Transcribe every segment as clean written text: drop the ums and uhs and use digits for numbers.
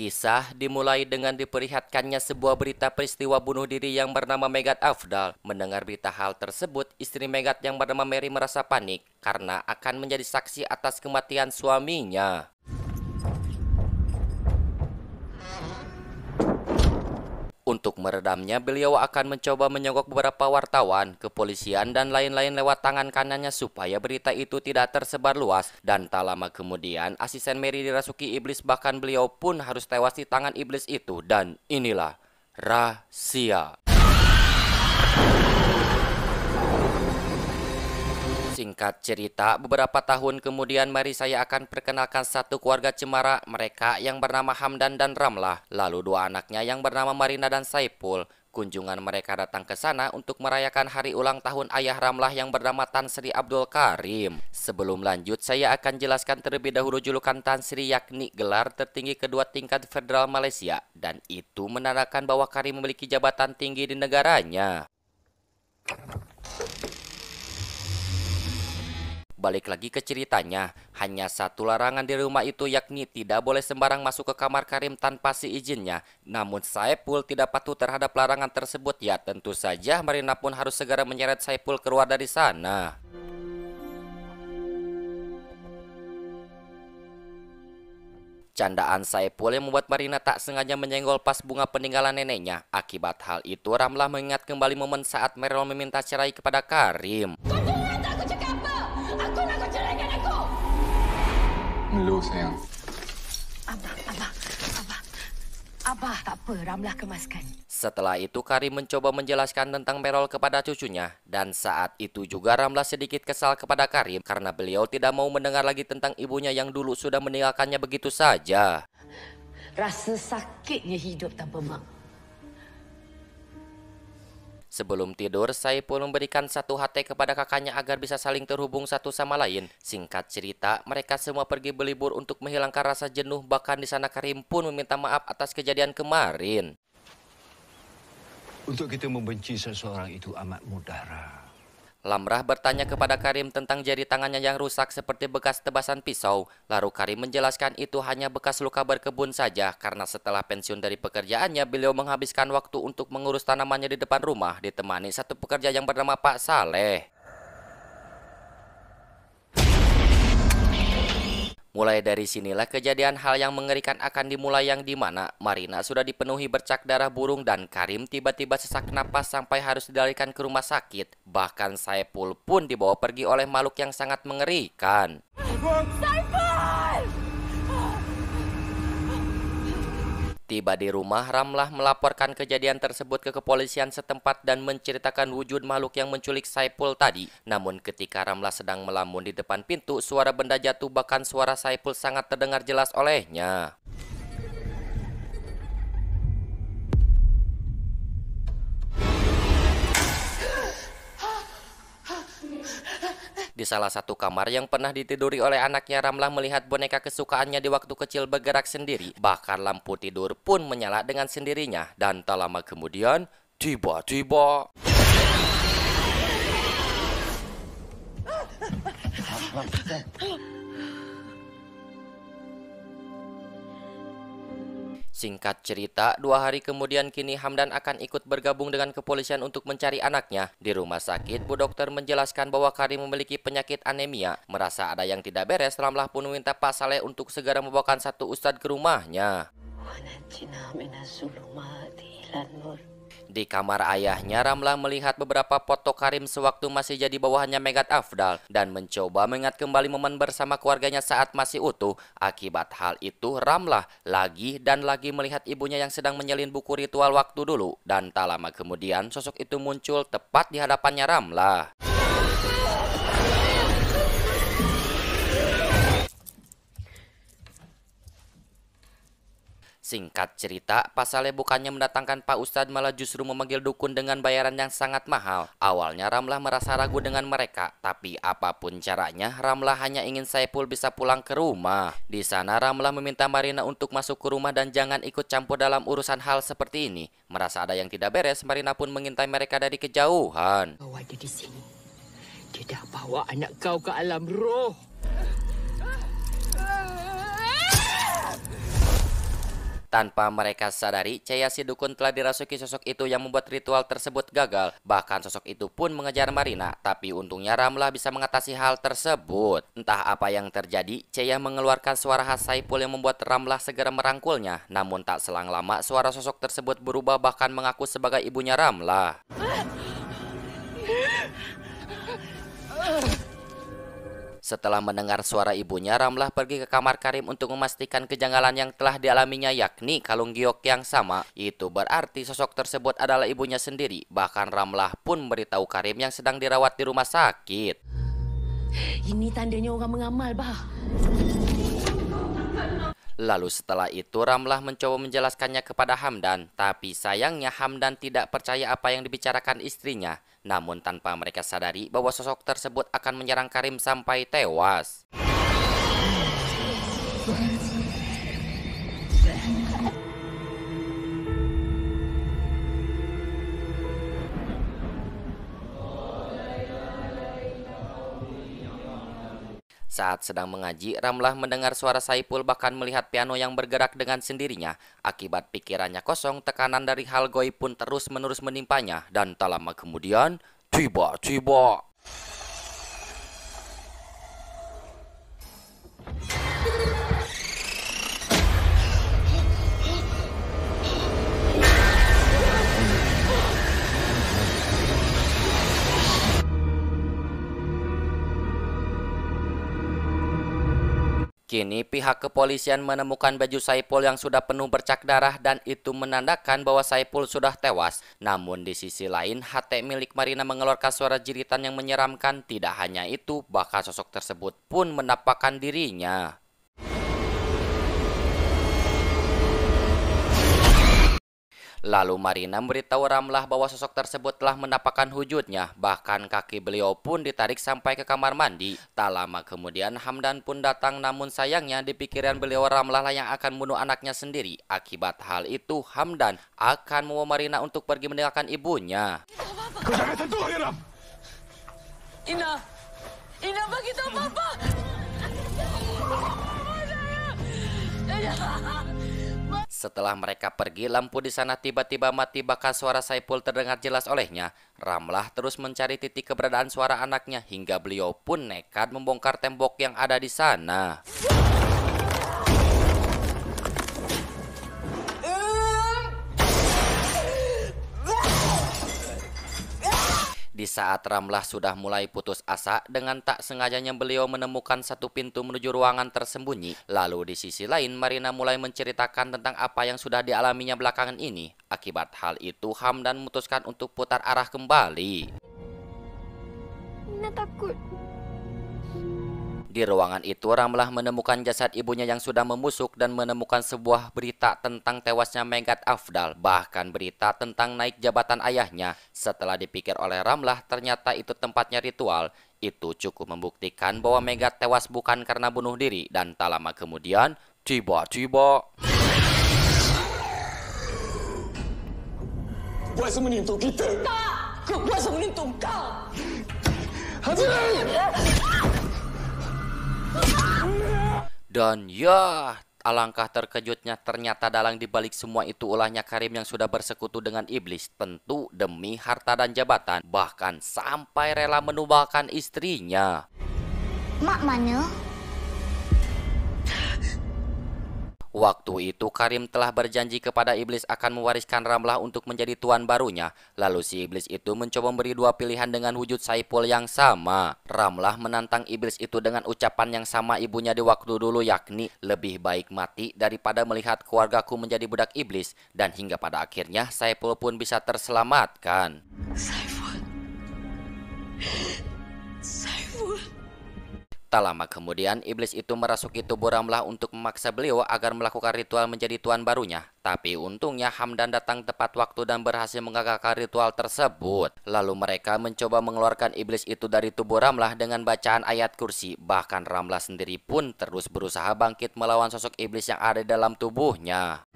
Kisah dimulai dengan diperlihatkannya sebuah berita peristiwa bunuh diri yang bernama Megat Afdal. Mendengar berita hal tersebut, istri Megat yang bernama Mary merasa panik karena akan menjadi saksi atas kematian suaminya. Untuk meredamnya, beliau akan mencoba menyogok beberapa wartawan, kepolisian, dan lain-lain lewat tangan kanannya supaya berita itu tidak tersebar luas. Dan tak lama kemudian, asisten Mary dirasuki iblis, bahkan beliau pun harus tewas di tangan iblis itu. Dan inilah rahasia. Singkat cerita, beberapa tahun kemudian mari saya akan perkenalkan satu keluarga cemara mereka yang bernama Hamdan dan Ramlah. Lalu dua anaknya yang bernama Marina dan Saipul. Kunjungan mereka datang ke sana untuk merayakan hari ulang tahun ayah Ramlah yang bernama Tan Sri Abdul Karim. Sebelum lanjut, saya akan jelaskan terlebih dahulu julukan Tan Sri, yakni gelar tertinggi kedua tingkat federal Malaysia. Dan itu menandakan bahwa Karim memiliki jabatan tinggi di negaranya. Balik lagi ke ceritanya, hanya satu larangan di rumah itu, yakni tidak boleh sembarang masuk ke kamar Karim tanpa seizinnya. Namun Saipul tidak patuh terhadap larangan tersebut. Ya tentu saja Marina pun harus segera menyeret Saipul keluar dari sana. Candaan Saipul yang membuat Marina tak sengaja menyenggol pas bunga peninggalan neneknya. Akibat hal itu, Ramlah mengingat kembali momen saat Meryl meminta cerai kepada Karim. Lu sayang. Abah tak apa, Ramlah kemaskan. Setelah itu Karim mencoba menjelaskan tentang Meryl kepada cucunya. Dan saat itu juga Ramlah sedikit kesal kepada Karim karena beliau tidak mau mendengar lagi tentang ibunya yang dulu sudah meninggalkannya begitu saja. Rasa sakitnya hidup tanpa mak. Sebelum tidur, Saipul memberikan satu hati kepada kakaknya agar bisa saling terhubung satu sama lain. Singkat cerita, mereka semua pergi berlibur untuk menghilangkan rasa jenuh. Bahkan di sana Karim pun meminta maaf atas kejadian kemarin. Untuk kita membenci seseorang itu amat mudah, Ra. Lamrah bertanya kepada Karim tentang jari tangannya yang rusak seperti bekas tebasan pisau. Lalu Karim menjelaskan itu hanya bekas luka berkebun saja karena setelah pensiun dari pekerjaannya, beliau menghabiskan waktu untuk mengurus tanamannya di depan rumah ditemani satu pekerja yang bernama Pak Saleh. Mulai dari sinilah kejadian hal yang mengerikan akan dimulai, yang dimana Marina sudah dipenuhi bercak darah burung dan Karim tiba-tiba sesak napas sampai harus dilarikan ke rumah sakit. Bahkan Saipul pun dibawa pergi oleh makhluk yang sangat mengerikan. Saipul! Tiba di rumah, Ramlah melaporkan kejadian tersebut ke kepolisian setempat dan menceritakan wujud makhluk yang menculik Saipul tadi. Namun ketika Ramlah sedang melamun di depan pintu, suara benda jatuh, bahkan suara Saipul sangat terdengar jelas olehnya. Di salah satu kamar yang pernah ditiduri oleh anaknya, Ramlah melihat boneka kesukaannya di waktu kecil bergerak sendiri. Bahkan lampu tidur pun menyala dengan sendirinya. Dan tak lama kemudian, tiba-tiba singkat cerita, 2 hari kemudian kini Hamdan akan ikut bergabung dengan kepolisian untuk mencari anaknya. Di rumah sakit, Bu Dokter menjelaskan bahwa Karim memiliki penyakit anemia. Merasa ada yang tidak beres, Ramlah pun meminta Pak Saleh untuk segera membawakan satu ustadz ke rumahnya. Di kamar ayahnya, Ramlah melihat beberapa foto Karim sewaktu masih jadi bawahannya Megat Afdal dan mencoba mengingat kembali momen bersama keluarganya saat masih utuh. Akibat hal itu, Ramlah lagi dan lagi melihat ibunya yang sedang menyelin buku ritual waktu dulu. Dan tak lama kemudian, sosok itu muncul tepat di hadapannya Ramlah. Singkat cerita, Pak Saleh bukannya mendatangkan Pak Ustadz, malah justru memanggil dukun dengan bayaran yang sangat mahal. Awalnya Ramlah merasa ragu dengan mereka, tapi apapun caranya, Ramlah hanya ingin Saipul bisa pulang ke rumah. Di sana Ramlah meminta Marina untuk masuk ke rumah dan jangan ikut campur dalam urusan hal seperti ini. Merasa ada yang tidak beres, Marina pun mengintai mereka dari kejauhan. Kau ada di sini. Dia dah bawa anak kau ke alam roh. Tanpa mereka sadari, Ceya si dukun telah dirasuki sosok itu yang membuat ritual tersebut gagal. Bahkan sosok itu pun mengejar Marina, tapi untungnya Ramlah bisa mengatasi hal tersebut. Entah apa yang terjadi, Ceya mengeluarkan suara khas Saipul yang membuat Ramlah segera merangkulnya. Namun tak selang lama, suara sosok tersebut berubah bahkan mengaku sebagai ibunya Ramlah. Setelah mendengar suara ibunya, Ramlah pergi ke kamar Karim untuk memastikan kejanggalan yang telah dialaminya, yakni kalung giok yang sama. Itu berarti sosok tersebut adalah ibunya sendiri. Bahkan Ramlah pun memberitahu Karim yang sedang dirawat di rumah sakit. Ini tandanya orang mengamal, bah. Lalu setelah itu Ramlah mencoba menjelaskannya kepada Hamdan, tapi sayangnya Hamdan tidak percaya apa yang dibicarakan istrinya. Namun tanpa mereka sadari bahwa sosok tersebut akan menyerang Karim sampai tewas. Saat sedang mengaji, Ramlah mendengar suara Saipul bahkan melihat piano yang bergerak dengan sendirinya. Akibat pikirannya kosong, tekanan dari hal goib pun terus-menerus menimpanya. Dan tak lama kemudian, tiba-tiba kini pihak kepolisian menemukan baju Saipul yang sudah penuh bercak darah dan itu menandakan bahwa Saipul sudah tewas. Namun di sisi lain, HT milik Marina mengeluarkan suara jeritan yang menyeramkan. Tidak hanya itu, bahkan sosok tersebut pun menampakkan dirinya. Lalu Marina memberitahu Ramlah bahwa sosok tersebut telah menampakkan wujudnya. Bahkan kaki beliau pun ditarik sampai ke kamar mandi. Tak lama kemudian Hamdan pun datang, namun sayangnya di pikiran beliau Ramlah lah yang akan membunuh anaknya sendiri. Akibat hal itu Hamdan akan membawa Marina untuk pergi meninggalkan ibunya. Kau jangan sentuh dia, Ram! Ina bagi tahu Papa. Setelah mereka pergi, lampu di sana tiba-tiba mati bahkan suara Saipul terdengar jelas olehnya. Ramlah terus mencari titik keberadaan suara anaknya hingga beliau pun nekat membongkar tembok yang ada di sana. Di saat Ramlah sudah mulai putus asa, dengan tak sengajanya beliau menemukan satu pintu menuju ruangan tersembunyi. Lalu di sisi lain, Marina mulai menceritakan tentang apa yang sudah dialaminya belakangan ini. Akibat hal itu, Hamdan memutuskan untuk putar arah kembali. Nina takut. Di ruangan itu, Ramlah menemukan jasad ibunya yang sudah membusuk dan menemukan sebuah berita tentang tewasnya Megat Afdal, bahkan berita tentang naik jabatan ayahnya. Setelah dipikir oleh Ramlah, ternyata itu tempatnya ritual. Itu cukup membuktikan bahwa Megat tewas bukan karena bunuh diri, dan tak lama kemudian, tiba-tiba Buat semua ni untuk kita. Tak! Kau buat semua ni untuk kau. dan ya, alangkah terkejutnya ternyata dalang dibalik semua itu ulahnya Karim yang sudah bersekutu dengan iblis, tentu demi harta dan jabatan, bahkan sampai rela menumbangkan istrinya. Mak mana? Waktu itu Karim telah berjanji kepada iblis akan mewariskan Ramlah untuk menjadi tuan barunya. Lalu si iblis itu mencoba memberi dua pilihan dengan wujud Saipul yang sama. Ramlah menantang iblis itu dengan ucapan yang sama ibunya di waktu dulu, yakni lebih baik mati daripada melihat keluargaku menjadi budak iblis. Dan hingga pada akhirnya Saipul pun bisa terselamatkan. Saiful. Tak lama kemudian, iblis itu merasuki tubuh Ramlah untuk memaksa beliau agar melakukan ritual menjadi tuan barunya. Tapi untungnya Hamdan datang tepat waktu dan berhasil mengagalkan ritual tersebut. Lalu mereka mencoba mengeluarkan iblis itu dari tubuh Ramlah dengan bacaan ayat kursi. Bahkan Ramlah sendiri pun terus berusaha bangkit melawan sosok iblis yang ada dalam tubuhnya.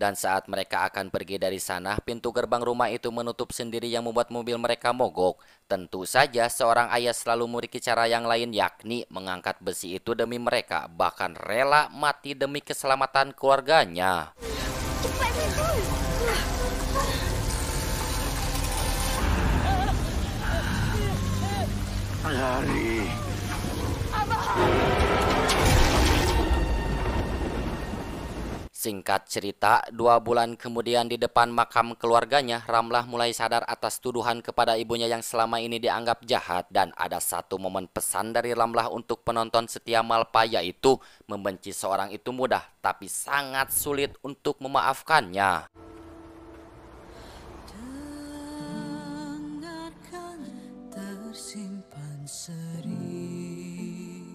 Dan saat mereka akan pergi dari sana, pintu gerbang rumah itu menutup sendiri yang membuat mobil mereka mogok. Tentu saja seorang ayah selalu memiliki cara yang lain, yakni mengangkat besi itu demi mereka, bahkan rela mati demi keselamatan keluarganya. Cepat Fitul. Lari. Singkat cerita, 2 bulan kemudian di depan makam keluarganya, Ramlah mulai sadar atas tuduhan kepada ibunya yang selama ini dianggap jahat. Dan ada satu momen pesan dari Ramlah untuk penonton setia Malpa, yaitu membenci seorang itu mudah, tapi sangat sulit untuk memaafkannya.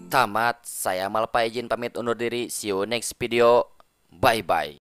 Tamat, saya Malpa izin pamit undur diri. See you next video. Bye-bye.